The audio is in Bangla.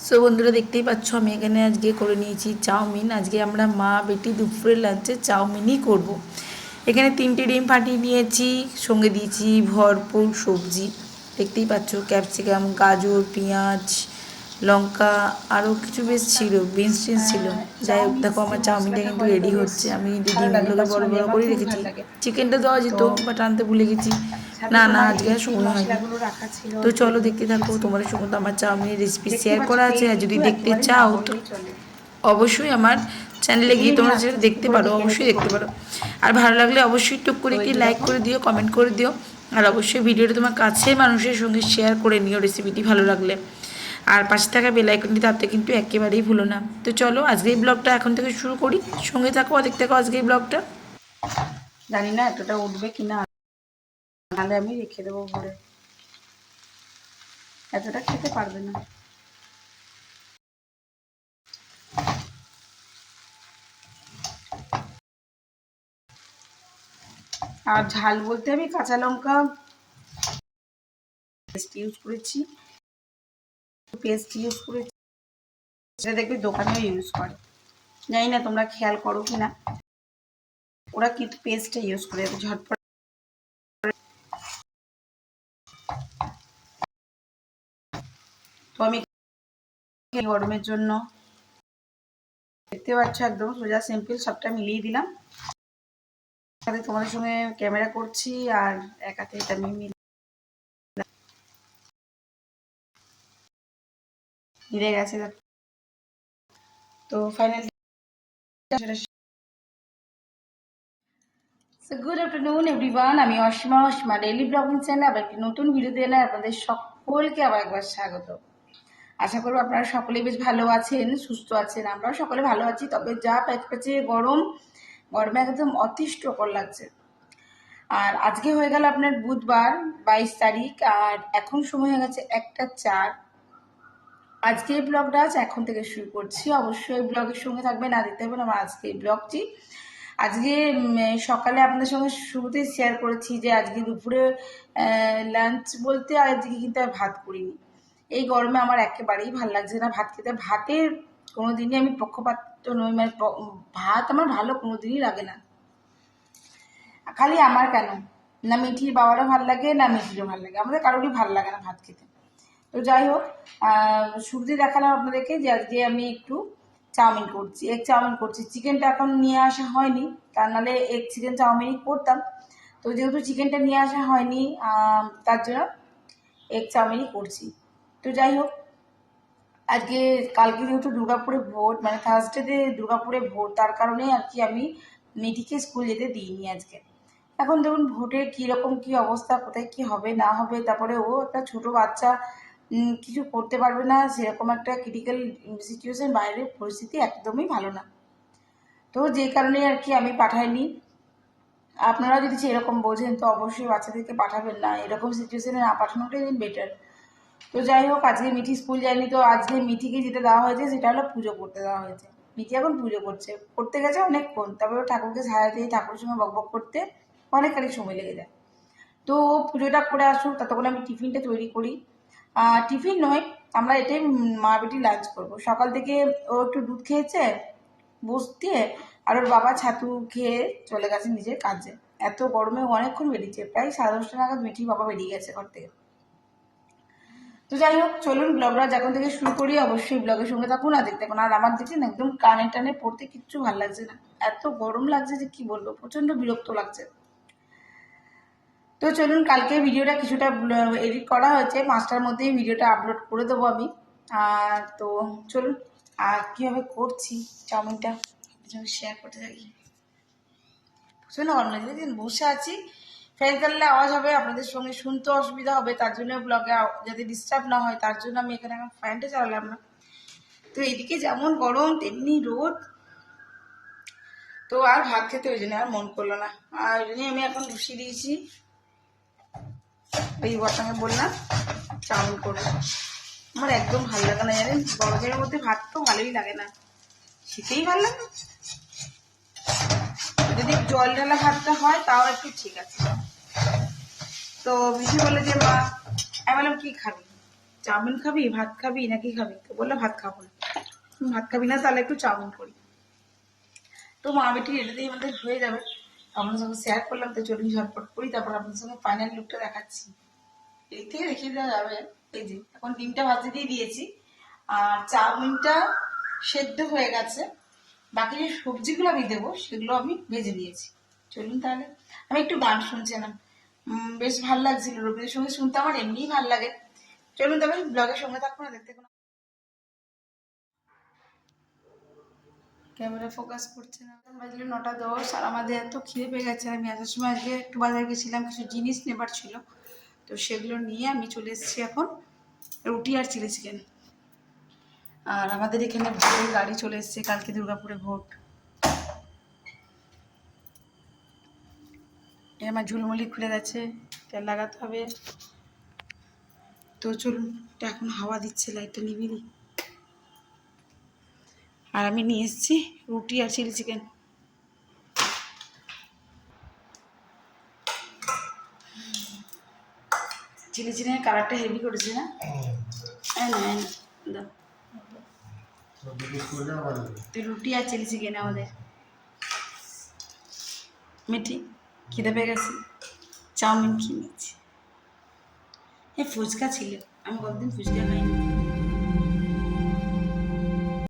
সো বন্ধুরা দেখতেই পাচ্ছ আমি এখানে আজকে করে নিয়েছি চাউমিন। আজকে আমরা মা বেটি দুপুরের লাঞ্চে চাউমিনই করব। এখানে 3টে ডিম ফাটিয়ে নিয়েছি, সঙ্গে দিয়েছি ভরপুর সবজি। দেখতেই পাচ্ছ ক্যাপসিকাম, গাজর, পেঁয়াজ, লঙ্কা, আরও কিছু বেশ ছিল, বিনস টিনস ছিল। যাই হোক, দেখো আমার চাউমিনটা কিন্তু রেডি হচ্ছে। আমি কিন্তু ডিমগুলোকে বড় বড় করে রেখেছি। চিকেনটা দেওয়া যেত, বাট আনতে ভুলে গেছি। না আজকে আর সময় হয়নি। তো চলো দেখতে থাকো। তোমাদের সঙ্গে তো আমার চাউমিনের রেসিপি শেয়ার করা আছে, আর যদি দেখতে চাও তো অবশ্যই আমার চ্যানেলে গিয়ে তোমরা যেটা দেখতে পারো, অবশ্যই দেখতে পারো। আর ভালো লাগলে অবশ্যই টুক করে একটি লাইক করে দিও, কমেন্ট করে দিও। আর অবশ্যই ভিডিওটা তোমার কাছের মানুষের সঙ্গে শেয়ার করে নিও রেসিপিটি ভালো লাগলে। আর পাশে থাকা বেল আইকনটি তাতে কিন্তু একেবারেই ভুলো না। তো চলো আজকে এই ব্লগটা এখন থেকে শুরু করি। সঙ্গে থাকো, দেখতে থাকো আজকে এই ব্লগটা। জানি না এতটা উঠবে কিনা, নাহলে আমি রেখে দেবো ভরে। এতটা খেতে পারবে না। আর ঝাল বলতে আমি কাঁচা লঙ্কা পেস্ট ইউজ করেছি, সেটা দেখবি দোকানেও ইউজ করে। জানি না তোমরা খেয়াল করো কিনা, ওরা কিন্তু পেস্টটা ইউজ করে ঝটপট। তো আমি গরমের জন্য দেখতে পাচ্ছ একদম সোজা সিম্পল সবটা মিলিয়ে দিলাম। তোমাদের সঙ্গে ক্যামেরা করছি আর এক হাতে এটা আমি মিলে গেছে। তো ফাইনালি গুড আফটারনুন এভরিওয়ান, আমি অসীমা ডেইলি ব্লগিং চ্যানেল আবার একটি নতুন ভিডিও দিয়ে আপনাদের সকলকে আবার একবার স্বাগত। আশা করব আপনারা সকলেই বেশ ভালো আছেন, সুস্থ আছেন। আমরাও সকলে ভালো আছি, তবে যা প্যাচপ্যাচে গরমে একদম অতিষ্ঠকর লাগছে। আর আজকে হয়ে গেল আপনার বুধবার 22 তারিখ, আর এখন সময় হয়ে গেছে 1টা 4। আজকে এই ব্লগটা এখন থেকে শুরু করছি। অবশ্যই ব্লগের সঙ্গে থাকবেন, না দেখতে পাবেন আমার আজকে এই ব্লগটি। আজকে সকালে আপনাদের সঙ্গে শুরুতেই শেয়ার করেছি যে আজকে দুপুরে লাঞ্চ বলতে আজকে কিন্তু আমি ভাত করিনি। এই গরমে আমার একেবারেই ভালো লাগছে না ভাত খেতে। ভাতের কোনো দিনই আমি পক্ষপাত নই, মানে ভাত আমার ভালো কোনো দিনই লাগে না। খালি আমার কেন, না মিঠির বাবারও ভালো লাগে, না মিঠিরও ভালো লাগে, আমাদের কারোরই ভালো লাগে না ভাত খেতে। তো যাই হোক, শুরুতে দেখালাম আপনাদেরকে যে আজকে আমি একটু এগ চাউমিন করছি। চিকেনটা এখন নিয়ে আসা হয়নি, তার নাহলে এগ চিকেন চাউমিনই করতাম। তো যেহেতু চিকেনটা নিয়ে আসা হয়নি, তার জন্য এগ চাউমিনই করছি। তো যাই হোক, আজকে কালকে যেহেতু দুর্গাপুরে ভোট, মানে থার্সডেতে দুর্গাপুরে ভোট, তার কারণে আর কি আমি মিঠিকে স্কুল যেতে দিইনি আজকে। এখন দেখুন ভোটের কীরকম কী অবস্থা, কোথায় কী হবে না হবে, তারপরে ও একটা ছোট বাচ্চা, কিছু করতে পারবে না, সেরকম একটা ক্রিটিক্যাল সিচুয়েশন, বাইরের পরিস্থিতি একদমই ভালো না। তো যে কারণে আর কি আমি পাঠাইনি। আপনারা যদি সেরকম বোঝেন তো অবশ্যই বাচ্চাদেরকে পাঠাবেন না, এরকম সিচুয়েশনে না পাঠানোটাই বেটার। তো যাই হোক, আজকে মিঠি স্কুল যায়নি, তো আজকে মিঠিকে যেটা দেওয়া হয়েছে সেটা হলো পুজো করতে দেওয়া হয়েছে। মিঠি এখন পুজো করতে গেছে অনেকক্ষণ, তারপরে ঠাকুরকে ছায়া দিয়ে ঠাকুরের সঙ্গে বকবক করতে অনেকখানি সময় লেগে যায়। তো পুজোটা করে আসুক, ততক্ষণ আমি টিফিনটা তৈরি করি। টিফিন নয়, আমরা এটাই মা বেটি লাঞ্চ করবো। সকাল থেকে ও একটু দুধ খেয়েছে বসতে, আর ওর বাবা ছাতু খেয়ে চলে গেছে নিজের কাজে। এত গরমে অনেকক্ষণ বেরিয়েছে, প্রায় 10:30 নাগাদ মিঠির বাবা বেরিয়ে গেছে ঘর থেকে। তো যাই হোক, চলুন ব্লগটা যখন থেকে শুরু করি, অবশ্যই ব্লগের সঙ্গে থাকুন আর দেখতে থাকুন। আর আমার দেখছেন একদম কানে টানে পড়তে কিচ্ছু ভালো লাগছে না, এত গরম লাগছে যে কি বলবো, প্রচন্ড বিরক্ত লাগছে। তো চলুন, কালকে ভিডিওটা কিছুটা এডিট করা হয়েছে, 5টার মধ্যেই ভিডিওটা আপলোড করে দেবো আমি। তো চলুন, আর কীভাবে করছি চাউমিনটা শেয়ার করতে থাকি। প্রচন্ড গরম লাগছে, দেখছেন বসে আছি, ফ্যান চালালে আওয়াজ হবে, আপনাদের সঙ্গে শুনতে অসুবিধা হবে, তার জন্য ব্লগে যাতে ডিস্টার্ব না হয় তার জন্য আমি এখানে এখন ফ্যানটা চালালাম না। তো এদিকে যেমন গরম তেমনি রোদ, তো আর ভাত খেতে ওই জন্য আর মন করলো না, আর ওই জন্যই আমি এখন বসিয়ে দিয়েছি। এই বর্তমানে বললাম চাউমিন করবো। আমার একদম ভালো লাগে না জানেন, গরমের মধ্যে ভাত তো ভালোই লাগে না, শীতেই ভালো লাগে। যদি জল ঢালা ভাতটা হয় তাও একটু ঠিক আছে। তো মিঠি বলে যে মা, আমি বললাম কি খাবি, চাউমিন খাবি, ভাত খাবি নাকি খাবি? তো বললো ভাত খাবো না। ভাত খাবি না, তাহলে একটু চাউমিন করি। তো মা বেটি এটা দিয়ে আমাদের হয়ে যাবে। আপনার সঙ্গে শেয়ার করলাম, তো চলুন ঝটপট করি, তারপর আপনার সঙ্গে ফাইনাল লুকটা দেখাচ্ছি। এই থেকে দেখিয়ে দেওয়া যাবে। এই যে এখন ডিমটা ভাজতে দিয়ে দিয়েছি, আর চাউমিনটা সেদ্ধ হয়ে গেছে। বাকি যে সবজিগুলো আমি দেবো সেগুলো আমি ভেজে দিয়েছি। চলুন তাহলে। আমি একটু গান শুনছিলাম, বেশ ভালো লাগছিল। রবীন্দ্র সঙ্গীত শুনতে আমার এমনিই ভালো লাগে। চলুন তবে ব্লগের সঙ্গে থাকুন, দেখতে থাকুন। ক্যামেরা ফোকাস করছে না। বাজলে 9:10, আর আমাদের এত খিদে পেয়ে গেছে। আমি আসার সময় আজকে একটু বাজারে গেছিলাম, কিছু জিনিস নেবার ছিল, তো সেগুলো নিয়ে আমি চলে এসেছি এখন। রুটি আর চিলি চিকেন। আর আমাদের এখানে ভোটের গাড়ি চলে এসেছে, কালকে দুর্গাপুরে ভোট। আমার ঝুলমুলি খুলে গেছে, তেল লাগাতে হবে। তো চলুন, এখন হাওয়া দিচ্ছে, লাইটটা নিভিয়ে দিই। আর আমি নিয়ে এসেছি রুটি আর চিলি চিকেন। চিলি চিকেনের কালারটা হেভি করেছে না? দাও। তো রুটি আর চিলি চিকেন আমাদের। মিঠি খিদে পেয়ে গেছে, চাউমিন খেয়ে নিচ্ছি। ফুচকা ছিল, আমি কতদিন ফুচকা খাইনি।